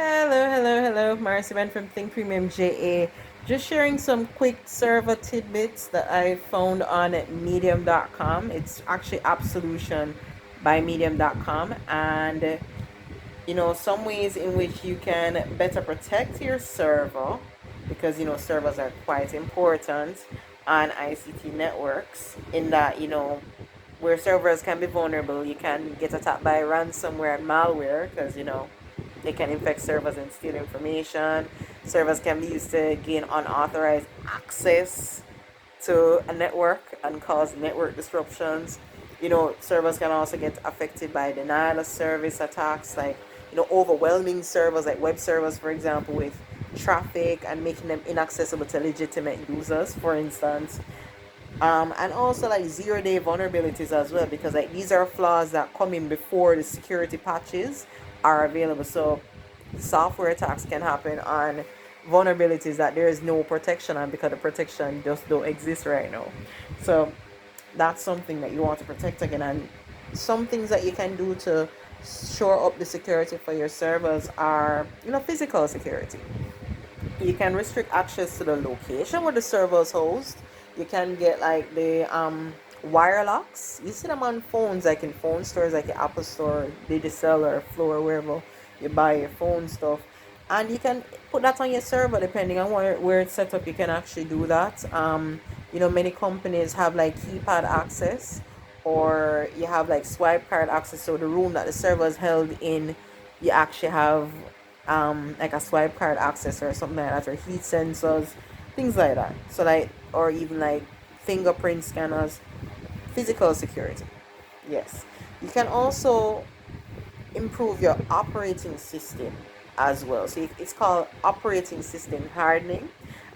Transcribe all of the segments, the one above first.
Hello. Marcy Ben from Think Premium JA. Just sharing some quick server tidbits that I found on medium.com. It's actually Absolution by medium.com. And, some ways in which you can better protect your server because, servers are quite important on ICT networks in that, where servers can be vulnerable, you can get attacked by ransomware and malware because, they can infect servers and steal information. Servers can be used to gain unauthorized access to a network and cause network disruptions. Servers can also get affected by denial of service attacks, like, overwhelming servers, like web servers, for example, with traffic and making them inaccessible to legitimate users, for instance. And also like 0 day vulnerabilities as well, because like these are flaws that come in before the security patches are available. So software attacks can happen on vulnerabilities that there is no protection on because the protection just don't exist right now. So that's something that you want to protect again. And some things that you can do to shore up the security for your servers are, physical security. You can restrict access to the location where the servers host. You can get like the wire locks. You see them on phones, like in phone stores, like your Apple Store, Digicel, or Floor, wherever you buy your phone stuff. And you can put that on your server depending on where it's set up. You can actually do that. Many companies have like keypad access, or you have like swipe card access. So the room that the server is held in, you actually have like a swipe card access or something like that, or heat sensors, things like that. So like, or even like fingerprint scanners, physical security. Yes, you can also improve your operating system as well. So it's called operating system hardening.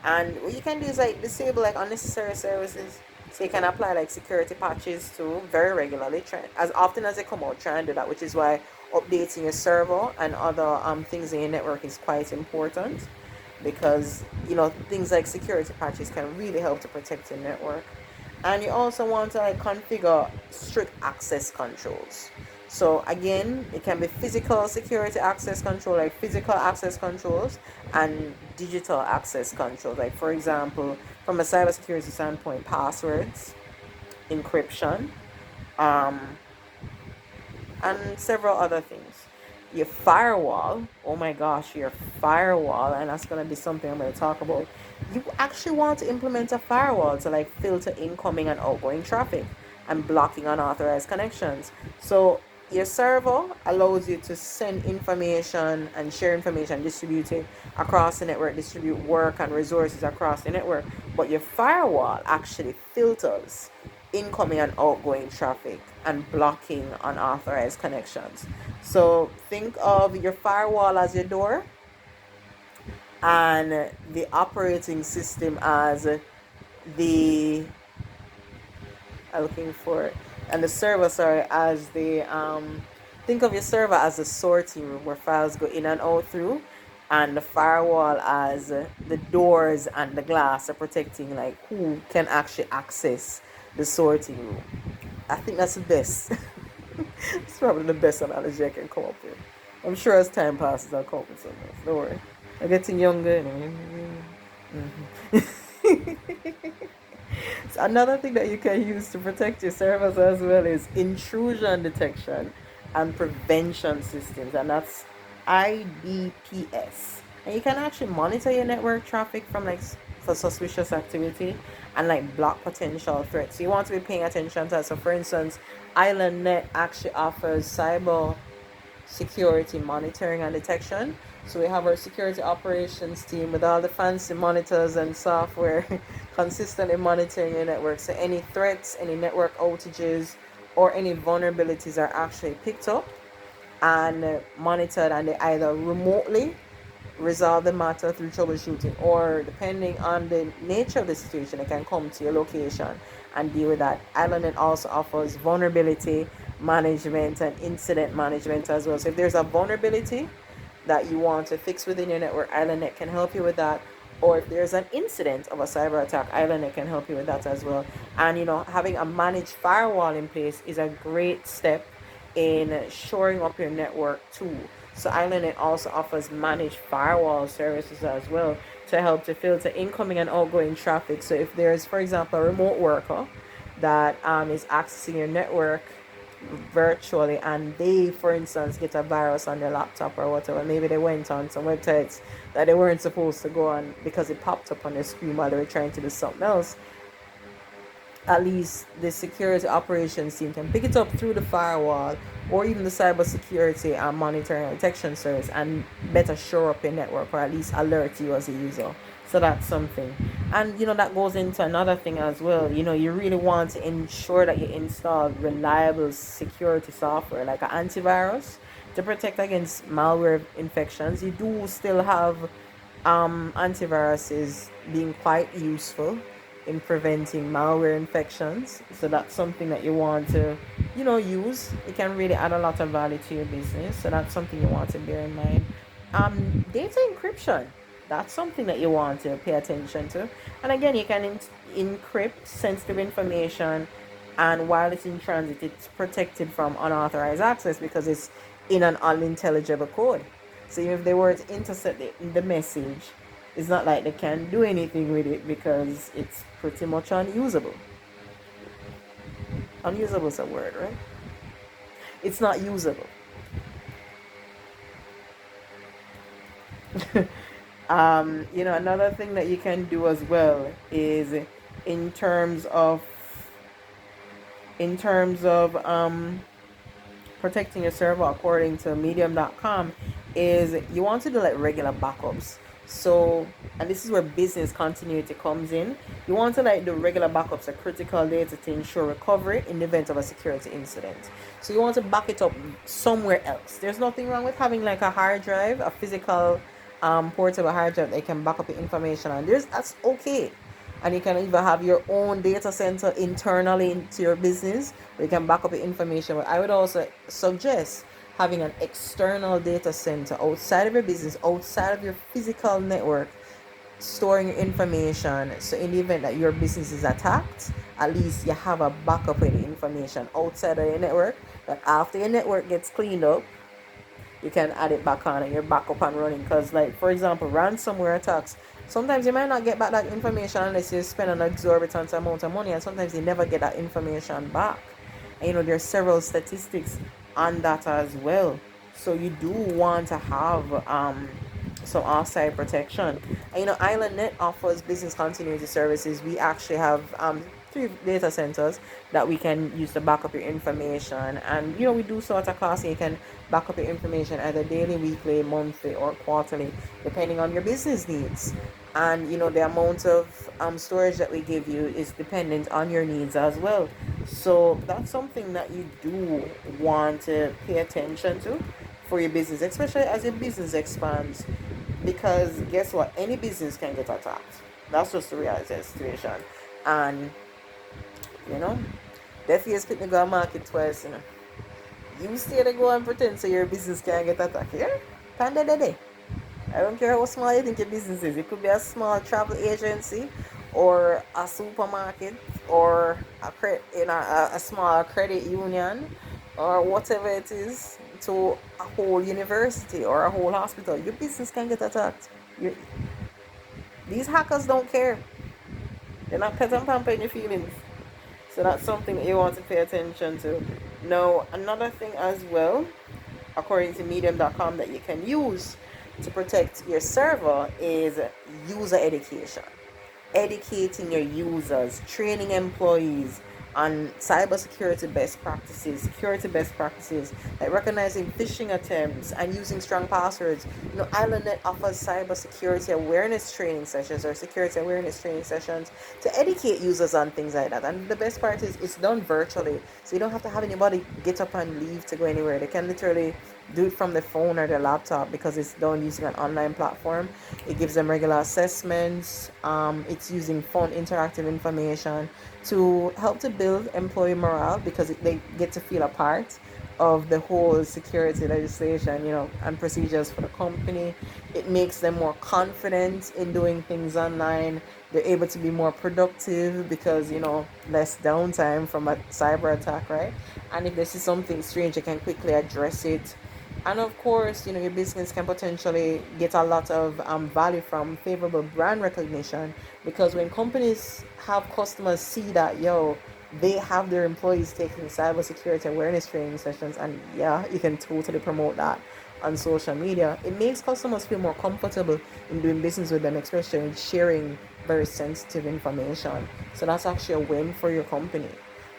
And what you can do is like disable like unnecessary services. So you can apply like security patches too very regularly, try as often as they come out. Try and do that, which is why updating your server and other things in your network is quite important, because things like security patches can really help to protect your network. And you also want to like configure strict access controls. So again, it can be physical security access control, like physical access controls, and digital access controls, like for example, from a cybersecurity standpoint, passwords, encryption, um, and several other things. Your firewall, oh my gosh, your firewall, and that's gonna be something I'm gonna talk about. You actually want to implement a firewall to like filter incoming and outgoing traffic and blocking unauthorized connections. So your server allows you to send information and share information, distribute it across the network, distribute work and resources across the network. But your firewall actually filters incoming and outgoing traffic and blocking unauthorized connections. So think of your firewall as your door and the operating system as the looking for it, and the server, sorry, as the think of your server as a sorting room where files go in and out through, and the firewall as the doors and the glass are protecting like who can actually access the sorting room. I think that's the best. It's probably the best analogy I can come up with. I'm sure as time passes I'll come up with something else. Don't worry. I'm getting younger anyway. So another thing that you can use to protect your servers as well is intrusion detection and prevention systems, and that's IDPS. And you can actually monitor your network traffic from like for suspicious activity and like block potential threats. So you want to be paying attention to that. So for instance, IslandNet actually offers cyber security monitoring and detection. So we have our security operations team with all the fancy monitors and software consistently monitoring your network. So any threats, any network outages, or any vulnerabilities are actually picked up and monitored, and they either remotely resolve the matter through troubleshooting, or depending on the nature of the situation, it can come to your location and deal with that. IslandNet also offers vulnerability management and incident management as well. So if there's a vulnerability that you want to fix within your network, IslandNet can help you with that. Or if there's an incident of a cyber attack, IslandNet can help you with that as well. And having a managed firewall in place is a great step in shoring up your network too. So IslandNet also offers managed firewall services as well to help to filter incoming and outgoing traffic. So if there's, for example, a remote worker that is accessing your network virtually, and they, for instance, get a virus on their laptop or whatever, maybe they went on some websites that they weren't supposed to go on because it popped up on their screen while they were trying to do something else, at least the security operations team can pick it up through the firewall or even the cybersecurity and monitoring and detection service and better shore up your network or at least alert you as a user. So that's something. And that goes into another thing as well. You really want to ensure that you install reliable security software like an antivirus to protect against malware infections. You do still have antiviruses being quite useful in preventing malware infections. So that's something that you want to, use. It can really add a lot of value to your business. So that's something you want to bear in mind. Data encryption. That's something that you want to pay attention to. And again, you can encrypt sensitive information, and while it's in transit, it's protected from unauthorized access because it's in an unintelligible code. So if they were to intercept the message, it's not like they can do anything with it because it's pretty much unusable. Unusable is a word, right? It's not usable. Another thing that you can do as well is in terms of protecting your server, according to medium.com, is you want to do like regular backups. So, and this is where business continuity comes in. You want to like do regular backups of critical data to ensure recovery in the event of a security incident. So you want to back it up somewhere else. There's nothing wrong with having like a hard drive, a physical portable hard drive that you can back up your information on. That's okay. And you can even have your own data center internally into your business where you can back up your information. But I would also suggest having an external data center outside of your business, outside of your physical network, storing your information. So in the event that your business is attacked, at least you have a backup of the information outside of your network, that after your network gets cleaned up, you can add it back on and you're back up and running. Because like, for example, ransomware attacks, sometimes you might not get back that information unless you spend an exorbitant amount of money, and sometimes you never get that information back. And there's several statistics on that as well. So you do want to have some offsite protection. And IslandNet offers business continuity services. We actually have 3 data centers that we can use to back up your information, and we do so at a cost. You can back up your information either daily, weekly, monthly, or quarterly, depending on your business needs. And the amount of storage that we give you is dependent on your needs as well. So that's something that you do want to pay attention to for your business, especially as your business expands, because guess what, any business can get attacked. That's just the reality of the situation. And that fear spit me go market twice. You stay to go and pretend so your business can get attacked. Yeah? Panda day. I don't care how small you think your business is. It could be a small travel agency, or a supermarket, or a small credit union, or whatever it is, to a whole university or a whole hospital. Your business can get attacked. These hackers don't care. They're not pet and pampering your feelings. So that's something that you want to pay attention to. Now, another thing as well, according to medium.com, that you can use to protect your server is user education. Educating your users, training employees on cybersecurity best practices, security best practices, like recognizing phishing attempts and using strong passwords. IslandNet offers cybersecurity awareness training sessions or security awareness training sessions to educate users on things like that. And the best part is it's done virtually, so you don't have to have anybody get up and leave to go anywhere. They can literally do it from the phone or their laptop because it's done using an online platform. It gives them regular assessments. It's using fun interactive information to help to build employee morale because they get to feel a part of the whole security legislation, and procedures for the company. It makes them more confident in doing things online. They're able to be more productive because, less downtime from a cyber attack, right? And if they see something strange, they can quickly address it. And of course, your business can potentially get a lot of value from favorable brand recognition, because when companies have customers see that, they have their employees taking cybersecurity awareness training sessions, and yeah, you can totally promote that on social media. It makes customers feel more comfortable in doing business with them, especially in sharing very sensitive information. So that's actually a win for your company.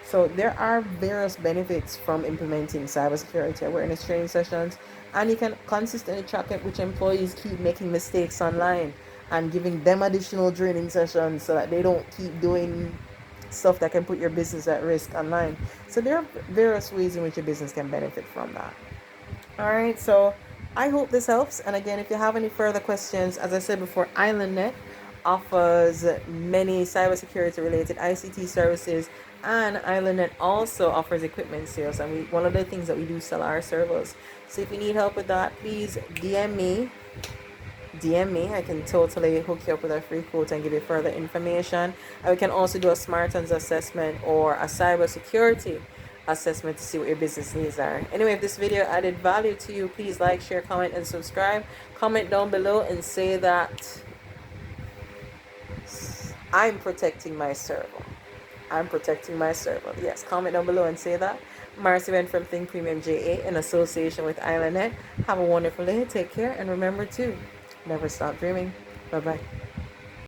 So there are various benefits from implementing cybersecurity awareness training sessions, and you can consistently track it which employees keep making mistakes online, and giving them additional training sessions so that they don't keep doing stuff that can put your business at risk online. So there are various ways in which your business can benefit from that. All right, so I hope this helps. And again, if you have any further questions, as I said before, IslandNet offers many cybersecurity related ICT services, and IslandNet also offers equipment sales. And one of the things that we do sell our servers. So if you need help with that, please DM me. I can totally hook you up with a free quote and give you further information. And we can also do a Smartens assessment or a cybersecurity assessment to see what your business needs are. Anyway, if this video added value to you, please like, share, comment, and subscribe. Comment down below and say that I'm protecting my server. I'm protecting my server. Yes, comment down below and say that. Marcy went from Think Premium JA in association with IslandNet. Have a wonderful day. Take care. And remember to never stop dreaming. Bye-bye.